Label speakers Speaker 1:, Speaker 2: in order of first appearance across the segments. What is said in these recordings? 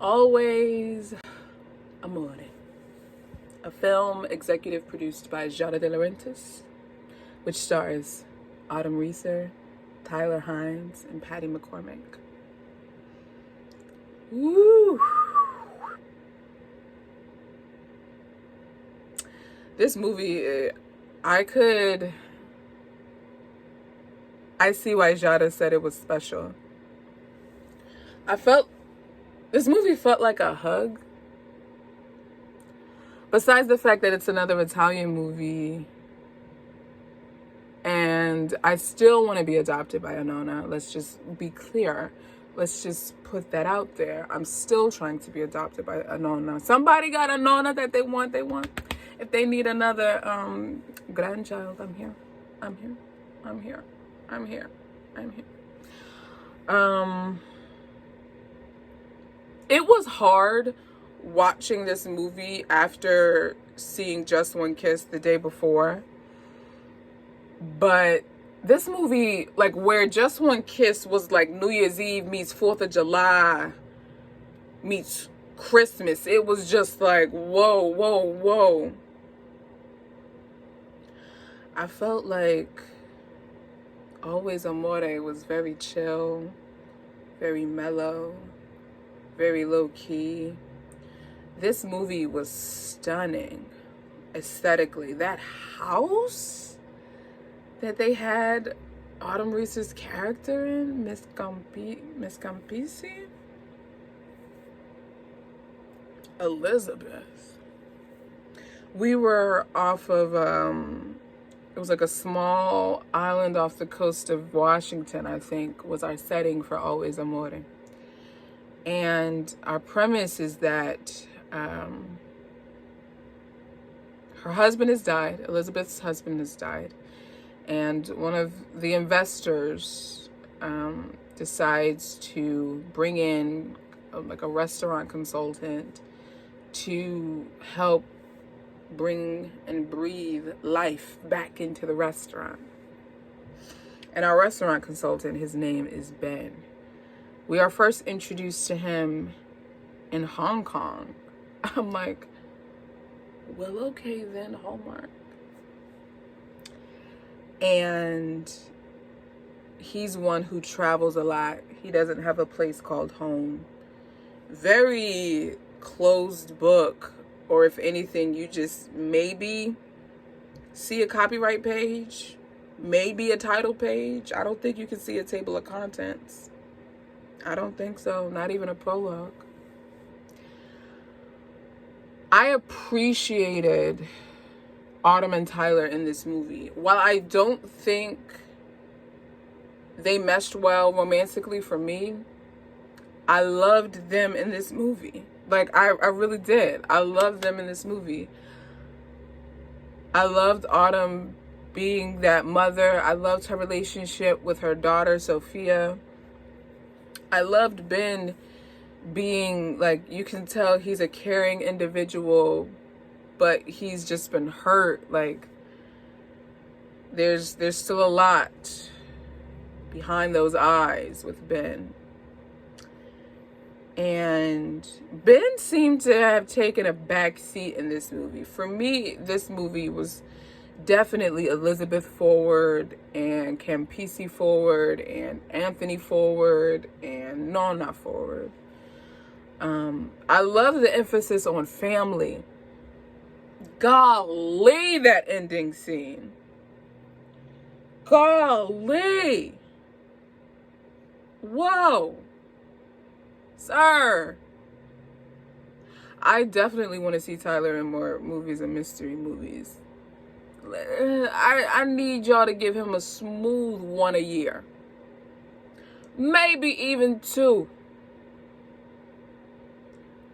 Speaker 1: Always Amore, a film executive produced by Jada De Laurentiis, which stars Autumn Reeser, Tyler Hines, and Patty McCormick. Woo! This movie, I see why Jada said it was special. This movie felt like a hug. Besides the fact that it's another Italian movie, and I still want to be adopted by a nonna. Let's just be clear. Let's just put that out there. I'm still trying to be adopted by a nonna. Somebody got a nonna that they want. If they need another grandchild, I'm here. It was hard watching this movie after seeing Just One Kiss the day before. But this movie, like, where Just One Kiss was like New Year's Eve meets 4th of July meets Christmas, it was just like, whoa. I felt like Always Amore was very chill, very mellow, very low-key. This movie was stunning aesthetically. That house that they had Autumn Reese's character in, Miss Campisi, Elizabeth. We were off of it was like a small island off the coast of Washington, I think, was our setting for Always Amore. And our premise is that her husband has died. Elizabeth's husband has died. And one of the investors decides to bring in like a restaurant consultant to help bring and breathe life back into the restaurant. And our restaurant consultant, his name is Ben. We are first introduced to him in Hong Kong. I'm like, well, okay then, Hallmark. And he's one who travels a lot. He doesn't have a place called home. Very closed book. Or if anything, you just maybe see a copyright page, maybe a title page. I don't think you can see a table of contents. I don't think so. Not even a prologue. I appreciated Autumn and Tyler in this movie. While I don't think they meshed well romantically for me, I loved them in this movie. Like, I really did. I loved them in this movie. I loved Autumn being that mother. I loved her relationship with her daughter, Sophia. I loved Ben being, like, you can tell he's a caring individual, but he's just been hurt. Like, there's still a lot behind those eyes with Ben. And Ben seemed to have taken a back seat in this movie. For me, this movie was definitely Elizabeth forward and Campisi forward and Anthony forward and Nonna forward. I love the emphasis on family. Golly, that ending scene. Golly. Whoa. Sir. I definitely want to see Tyler in more movies and mystery movies. I need y'all to give him a smooth one a year. Maybe even 2.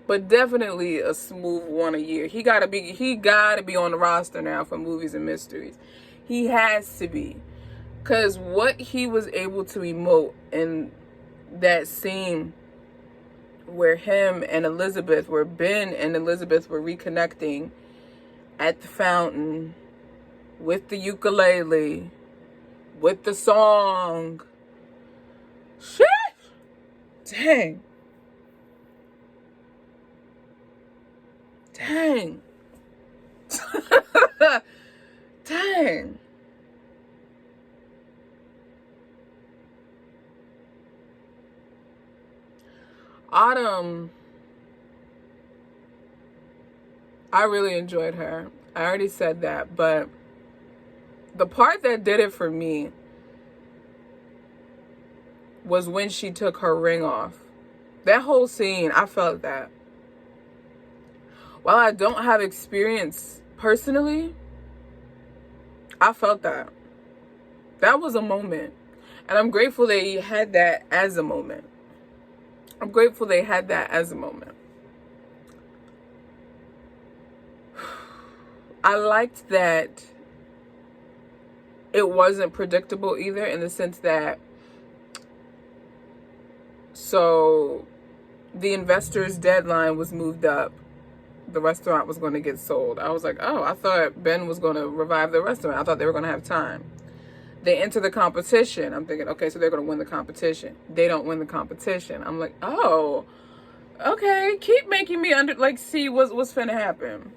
Speaker 1: But definitely a smooth one a year. He gotta be on the roster now for movies and mysteries. He has to be. 'Cause what he was able to emote in that scene where him and Elizabeth, where Ben and Elizabeth were reconnecting at the fountain with the ukulele, with the song. Shit! Dang. Dang. Dang. Autumn, I really enjoyed her. I already said that, but the part that did it for me was when she took her ring off. That whole scene, I felt that. While I don't have experience personally, I felt that. That was a moment. And I'm grateful they had that as a moment. I'm grateful they had that as a moment. I liked that it wasn't predictable either, in the sense that, so the investor's deadline was moved up. The restaurant was going to get sold. I was like, oh, I thought Ben was going to revive the restaurant. I thought they were going to have time. They enter the competition. I'm thinking, okay, so they're going to win the competition. They don't win the competition. I'm like, oh, okay. Keep making me see what's finna happen.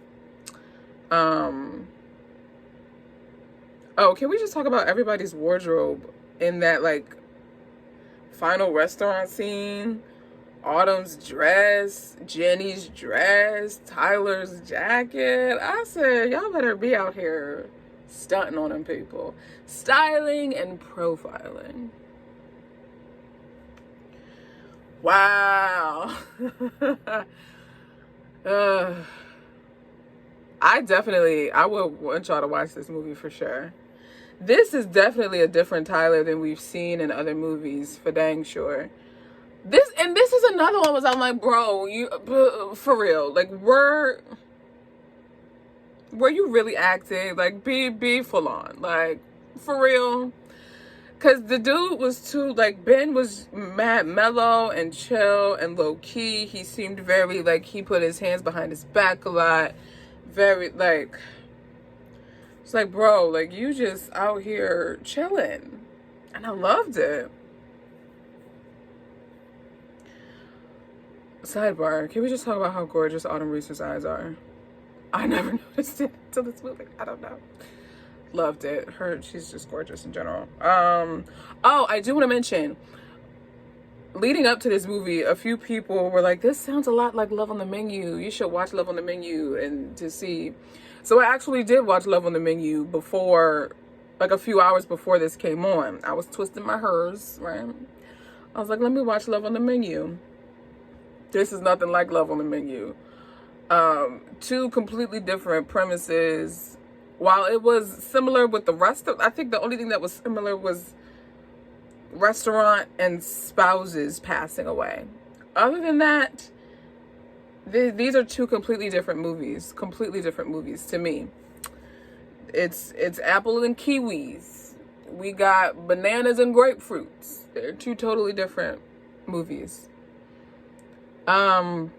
Speaker 1: Oh, can we just talk about everybody's wardrobe in that, final restaurant scene? Autumn's dress, Jenny's dress, Tyler's jacket. I said, y'all better be out here stunting on them people. Styling and profiling. Wow. I would want y'all to watch this movie for sure. This is definitely a different Tyler than we've seen in other movies, for dang sure. This is another one was I'm like, bro, you for real, were you really acting? Be full on, for real. Cause the dude was too, Ben was mad mellow and chill and low key. He seemed very he put his hands behind his back a lot. Very it's bro, you just out here chilling, and I loved it. Sidebar, can we just talk about how gorgeous Autumn Reese's eyes are? I never noticed it until this movie. I don't know. Loved it. She's just gorgeous in general. Oh, I do want to mention, leading up to this movie, a few people were like, this sounds a lot like Love on the Menu. You should watch Love on the Menu and to see. So I actually did watch Love on the Menu before, a few hours before this came on. I was twisting my hers, right? I was like, let me watch Love on the Menu. This is nothing like Love on the Menu. Two completely different premises. While it was similar with the rest of, I think the only thing that was similar was restaurant and spouses passing away. Other than that, these are two completely different movies. Completely different movies to me. It's apple and kiwis. We got bananas and grapefruits. They're two totally different movies. Hallmark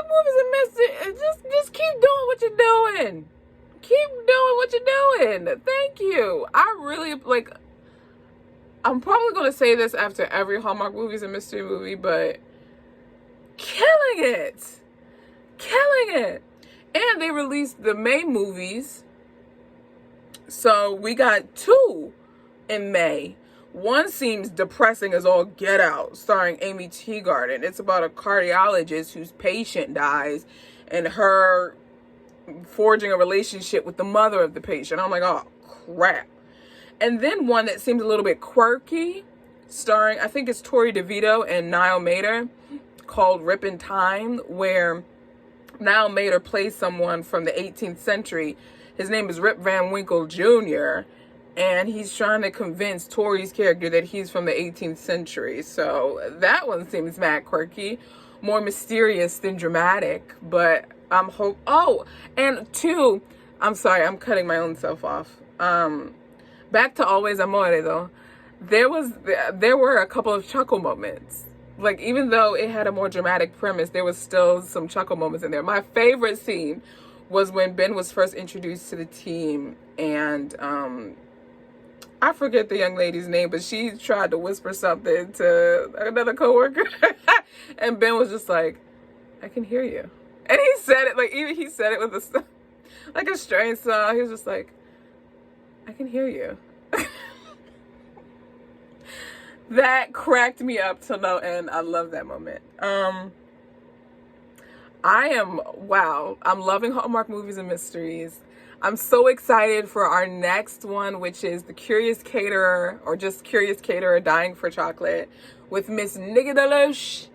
Speaker 1: movies are messy. Just keep doing what you're doing. Keep doing what you're doing. Thank you. I really I'm probably gonna say this after every Hallmark movie is a mystery movie, but killing it. And they released the May movies. So we got two in May. One seems depressing as all get out, starring Amy Teagarden. It's about a cardiologist whose patient dies and her forging a relationship with the mother of the patient. I'm like, oh, crap. And then one that seems a little bit quirky, starring, I think it's Tori DeVito and Niall Mater, called Rip in Time, where Niall Mater plays someone from the 18th century. His name is Rip Van Winkle Jr., and he's trying to convince Tori's character that he's from the 18th century. So that one seems mad quirky, more mysterious than dramatic. But oh, and two, I'm sorry, I'm cutting my own self off. Back to Always Amore though. There were a couple of chuckle moments. Even though it had a more dramatic premise, there was still some chuckle moments in there. My favorite scene was when Ben was first introduced to the team, and I forget the young lady's name, but she tried to whisper something to another coworker. And Ben was just like, I can hear you. And he said it, like, even he said it with a, like a strange song. He was just like, I can hear you. That cracked me up to no end. I love that moment. Wow, I'm loving Hallmark movies and mysteries. I'm so excited for our next one, which is The Curious Caterer, or just Curious Caterer Dying for Chocolate, with Miss Nikki DeLoach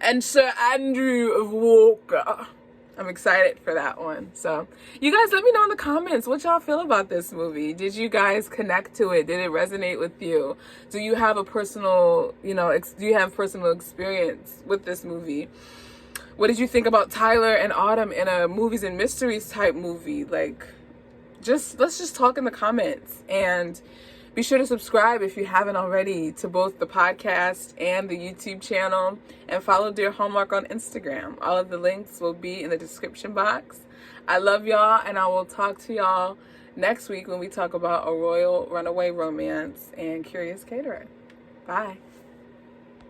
Speaker 1: and Sir Andrew of Walker. I'm excited for that one. So you guys let me know in the comments what y'all feel about this movie. Did you guys connect to it? Did it resonate with you? Do you have a personal, do you have personal experience with this movie? What did you think about Tyler and Autumn in a movies and mysteries type movie? Like, let's just talk in the comments, and be sure to subscribe if you haven't already to both the podcast and the YouTube channel, and follow Dear Hallmark on Instagram. All of the links will be in the description box. I love y'all, and I will talk to y'all next week when we talk about A Royal Runaway Romance and Curious Caterer. Bye.